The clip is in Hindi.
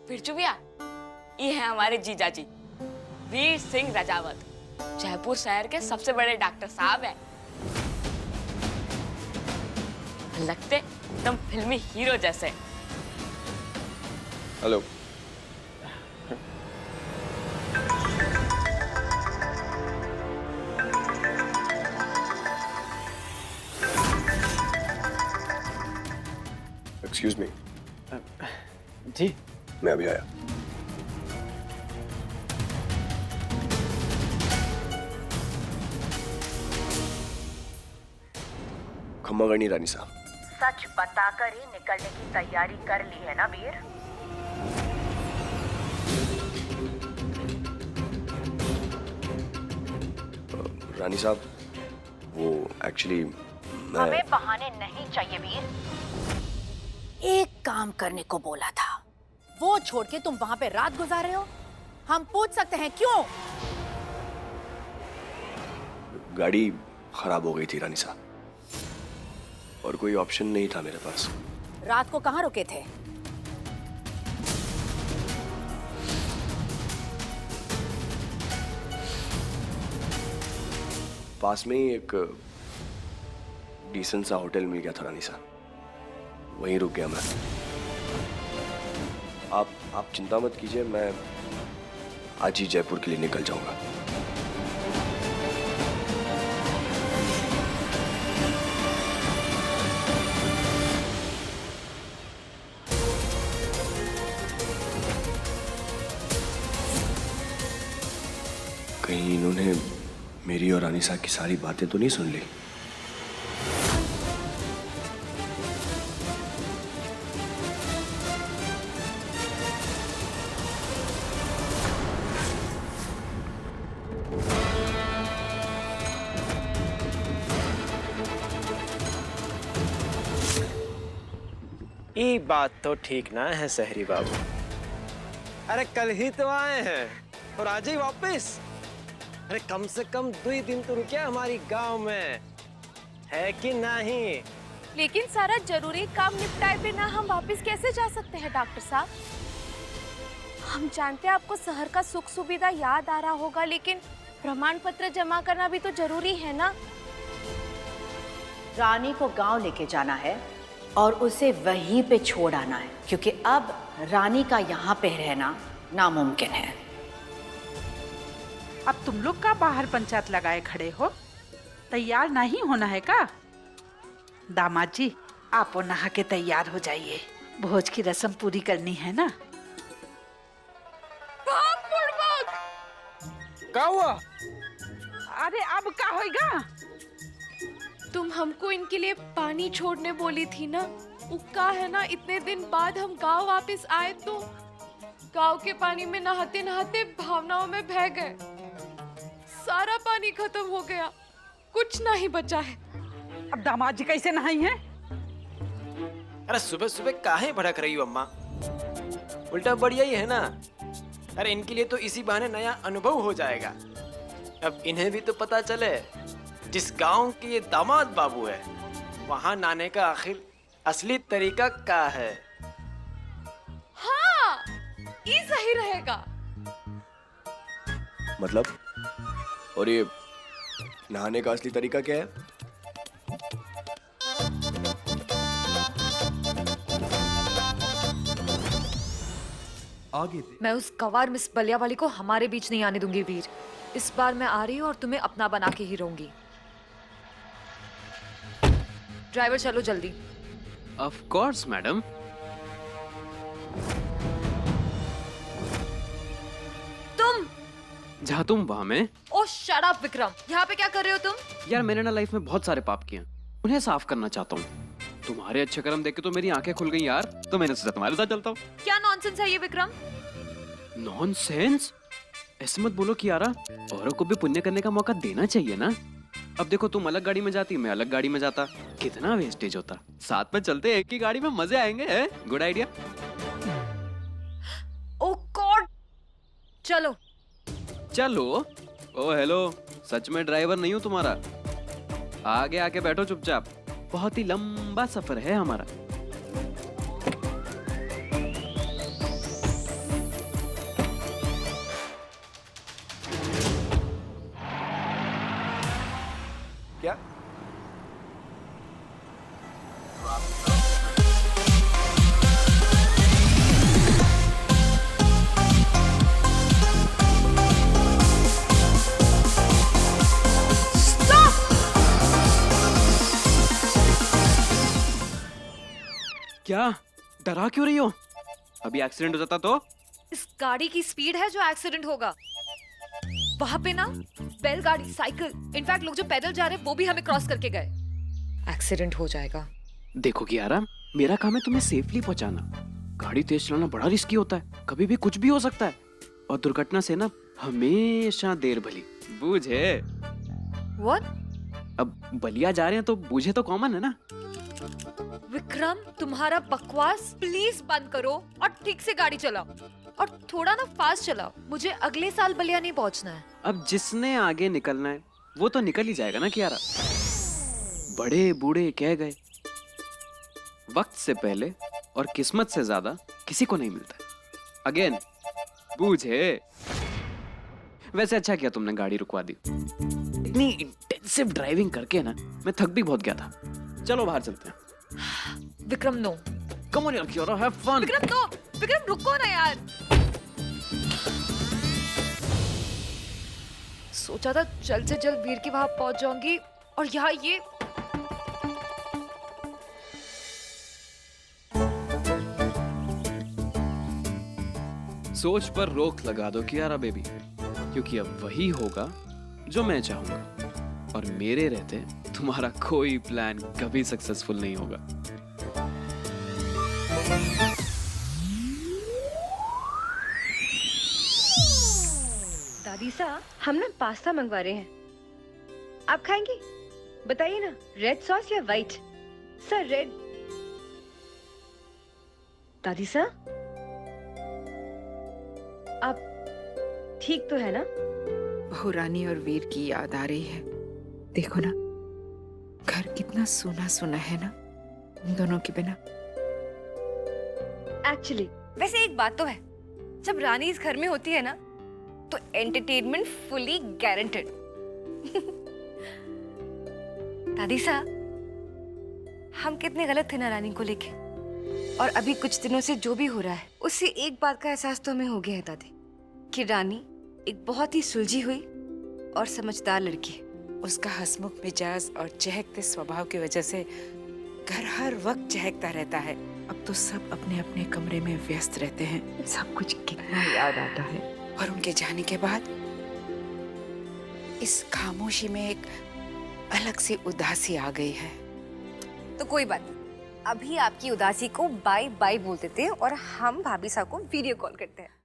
बिरजू भैया, ये है हमारे जीजा जी वीर सिंह राजावत, जयपुर शहर के सबसे बड़े डॉक्टर साहब हैं। लगते एकदम फिल्मी हीरो जैसे। हेलो। Excuse me. जी मैं अभी आया। खम्मा गणी रानी साहब, सच बताकर ही निकलने की तैयारी कर ली है ना वीर? रानी साहब वो एक्चुअली हमें बहाने नहीं चाहिए वीर। एक काम करने को बोला था, वो छोड़ के तुम वहां पे रात गुजार रहे हो। हम पूछ सकते हैं क्यों? गाड़ी खराब हो गई थी रानी साहब, और कोई ऑप्शन नहीं था मेरे पास। रात को कहाँ रुके थे? पास में ही एक डिसेंट सा होटल मिल गया था रानी साहब, वहीं रुक गया मैं। आप चिंता मत कीजिए, मैं आज ही जयपुर के लिए निकल जाऊंगा। कहीं इन्होंने मेरी और रानी साहब की सारी बातें तो नहीं सुन ली? ये बात तो ठीक ना है सहरी बाबू। अरे कल ही तो आए हैं और आज ही वापस। अरे कम से कम 2 दिन तो रुके हमारी गांव में, है कि नहीं? लेकिन सारा जरूरी काम निपटाए बिना हम वापस कैसे जा सकते हैं डॉक्टर साहब? हम जानते हैं आपको शहर का सुख सुविधा याद आ रहा होगा, लेकिन प्रमाण पत्र जमा करना भी तो जरूरी है ना। रानी को गांव लेके जाना है और उसे वहीं पे छोड़ आना है, क्योंकि अब रानी का यहाँ पे रहना नामुमकिन है। अब तुम लोग का बाहर पंचायत लगाए खड़े हो, तैयार नहीं होना है का? दामाद जी, आप नहा के तैयार हो जाइए, भोज की रस्म पूरी करनी है ना। क्या हुआ? अरे अब क्या होएगा? तुम हमको इनके लिए पानी छोड़ने बोली थी ना, उक्का है ना, इतने दिन बाद हम गांव वापस आए तो गांव के पानी में नहाते नहाते भावनाओं में बह गए। सारा पानी खत्म हो गया, कुछ नहीं बचा है। अब दामाद जी कैसे नहाई हैं? अरे सुबह सुबह काहे भड़क रही हो अम्मा? उल्टा बढ़िया ही है ना। अरे इनके लिए तो इसी बहाने नया अनुभव हो जाएगा। अब इन्हें भी तो पता चले जिस गांव के ये दामाद बाबू है, वहां नहाने का आखिर असली तरीका क्या है। हाँ, ये सही रहेगा। मतलब? और ये नहाने का असली तरीका क्या है? मैं उस गवार मिस बलिया वाली को हमारे बीच नहीं आने दूंगी वीर। इस बार मैं आ रही हूँ और तुम्हें अपना बना के ही रहूंगी। ड्राइवर चलो जल्दी। Of course madam. तुम जहाँ तुम वहाँ मैं। ओ शट अप विक्रम, यहाँ पे क्या कर रहे हो तुम? यार मैंने ना लाइफ में बहुत सारे पाप किए हैं, उन्हें साफ करना चाहता हूँ। तुम्हारे अच्छे कर्म देख के तो मेरी आंखें खुल गई यार, तो मैंने सोचा तुम्हारे साथ चलता हूँ। क्या नॉनसेंस है ये विक्रम? नॉनसेंस? ऐसे मत बोलो कि यारा, औरों को भी पुण्य करने का मौका देना चाहिए ना। अब देखो तुम अलग गाड़ी में जाती, मैं अलग गाड़ी में जाता, कितना वेस्टेज होता। साथ में चलते एक ही गाड़ी में, मजे आएंगे। Good idea. ओ गॉड, चलो चलो। ओ हेलो, सच में ड्राइवर नहीं हूँ तुम्हारा। आगे आके बैठो चुपचाप, बहुत ही लंबा सफर है हमारा। क्या डरा क्यों रही हो? अभी एक्सीडेंट हो जाता तो? इस गाड़ी की स्पीड है जो एक्सीडेंट होगा। वहां पे ना बैलगाड़ी, साइकिल, इनफैक्ट लोग जो पैदल जा रहे हैं वो भी हमें क्रॉस करके गए। एक्सीडेंट हो जाएगा। देखो कियारा, मेरा काम है तुम्हें सेफली पहुंचाना। गाड़ी तेज चलाना बड़ा रिस्की होता है, कभी भी कुछ भी हो सकता है। और दुर्घटना से ना हमेशा देर भली, बूझे? What? अब बलिया जा रहे हैं तो बूझे तो कॉमन है ना। विक्रम, तुम्हारा बकवास प्लीज बंद करो और ठीक से गाड़ी चलाओ और थोड़ा ना फास्ट चलाओ। मुझे अगले साल बलिया नहीं पहुंचना है। अब जिसने आगे निकलना है वो तो निकल ही जाएगा ना कियारा। बड़े बूढ़े कह गए, वक्त से पहले और किस्मत से ज्यादा किसी को नहीं मिलता। अगेन, बूझे? वैसे अच्छा किया तुमने गाड़ी रुकवा दी। इतनी इंटेंसिव ड्राइविंग करके ना मैं थक भी बहुत गया था। चलो बाहर चलते हैं। विक्रम नो। कम ऑन यार Kiara, have fun. Vikram no, Vikram रुको ना यार। सोचा था जल्द से जल्द वीर के वहां पहुंच जाऊंगी और यहाँ ये सोच पर रोक लगा दो कियारा बेबी, क्योंकि अब वही होगा जो मैं चाहूंगा और मेरे रहते तुम्हारा कोई प्लान कभी सक्सेसफुल नहीं होगा। दादी सा, हम ना पास्ता मंगवा रहे हैं। आप खाएंगे? बताइए ना, रेड सॉस या व्हाइट? Sir red. दादी सा, आप ठीक तो है ना? बहू रानी और वीर की याद आ रही है। देखो ना, घर कितना सूना सूना है ना उन दोनों के बिना। एक्चुअली वैसे एक बात तो है, जब रानी इस घर में होती है ना तो एंटरटेनमेंट फुली गारंटेड। दादी सा, हम कितने गलत थे ना रानी को लेके। और अभी कुछ दिनों से जो भी हो रहा है उससे एक बात का एहसास तो हमें हो गया है दादी, कि रानी एक बहुत ही सुलझी हुई और समझदार लड़की है। उसका हंसमुख मिजाज और चहकते स्वभाव की वजह से घर हर वक्त चहकता रहता है। अब तो सब अपने अपने कमरे में व्यस्त रहते हैं। सब कुछ कितना याद आता है। और उनके जाने के बाद इस खामोशी में एक अलग सी उदासी आ गई है। तो कोई बात नहीं, अभी आपकी उदासी को बाय बाय बोल देते हैं और हम भाभी साहब को वीडियो कॉल करते हैं।